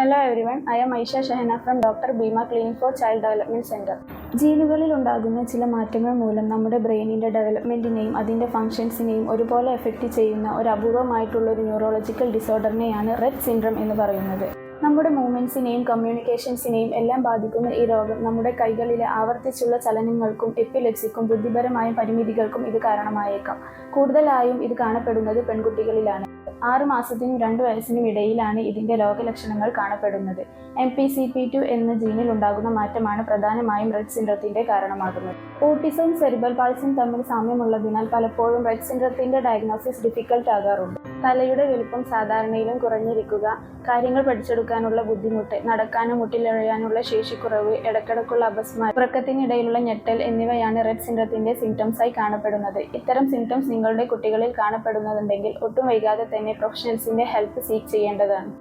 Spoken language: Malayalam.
Hello everyone, I am Aisha Shahana from Dr. Bima Clinic for Child Development Center. ജീനുകളിൽ ഉണ്ടാകുന്ന ചില മാറ്റങ്ങൾ മൂലം നമ്മുടെ ബ്രെയിനിൻ്റെ ഡെവലപ്മെൻറ്റിനെയും അതിൻ്റെ ഫങ്ഷൻസിനെയും ഒരുപോലെ എഫക്റ്റ് ചെയ്യുന്ന ഒരു അപൂർവമായിട്ടുള്ള ഒരു ന്യൂറോളജിക്കൽ ഡിസോർഡറിനെയാണ് റെറ്റ് സിൻഡ്രം എന്ന് പറയുന്നത്. നമ്മുടെ മൂവ്മെൻറ്റ്സിനെയും കമ്മ്യൂണിക്കേഷൻസിനെയും എല്ലാം ബാധിക്കുന്ന ഈ രോഗം നമ്മുടെ കൈകളിലെ ആവർത്തിച്ചുള്ള ചലനങ്ങൾക്കും എപ്പിലെപ്സിക്കും ബുദ്ധിപരമായ പരിമിതികൾക്കും ഇത് കാരണമായേക്കാം. കൂടുതലായും ഇത് കാണപ്പെടുന്നത് പെൺകുട്ടികളിലാണ്. 6 മാസത്തിനും 2 വയസ്സിനും ഇടയിലാണ് ഇതിൻ്റെ രോഗലക്ഷണങ്ങൾ കാണപ്പെടുന്നത്. MPCP2 എന്ന ജീനിൽ ഉണ്ടാകുന്ന മാറ്റമാണ് പ്രധാനമായും റെറ്റ് സിൻഡ്രത്തിൻ്റെ കാരണമാകുന്നത്. ഓട്ടിസവും സെറിബ്രൽ പാൾസിയും തമ്മിൽ സാമ്യമുള്ളതിനാൽ പലപ്പോഴും റെറ്റ് സിൻഡ്രത്തിൻ്റെ ഡയഗ്നോസിസ് ഡിഫിക്കൽട്ട് ആകാറുണ്ട്. തലയുടെ വലുപ്പം സാധാരണയിലും കുറഞ്ഞിരിക്കുക, കാര്യങ്ങൾ പഠിച്ചെടുക്കാനുള്ള ബുദ്ധിമുട്ട്, നടക്കാനോ മുട്ടിലെഴയാനുള്ള ശേഷിക്കുറവ്, ഇടയ്ക്കിടയ്ക്കുള്ള അപസ്മാരം, ഉറക്കത്തിനിടയിലുള്ള ഞെട്ടൽ എന്നിവയാണ് റെറ്റ് സിൻഡ്രത്തിൻ്റെ സിംറ്റംസായി കാണപ്പെടുന്നത്. ഇത്തരം സിംറ്റംസ് നിങ്ങളുടെ കുട്ടികളിൽ കാണപ്പെടുന്നുണ്ടെങ്കിൽ ഒട്ടും വൈകാതെ തന്നെ പ്രൊഫഷണൽസിൻ്റെ ഹെൽപ്പ് സീക്ക് ചെയ്യേണ്ടതാണ്.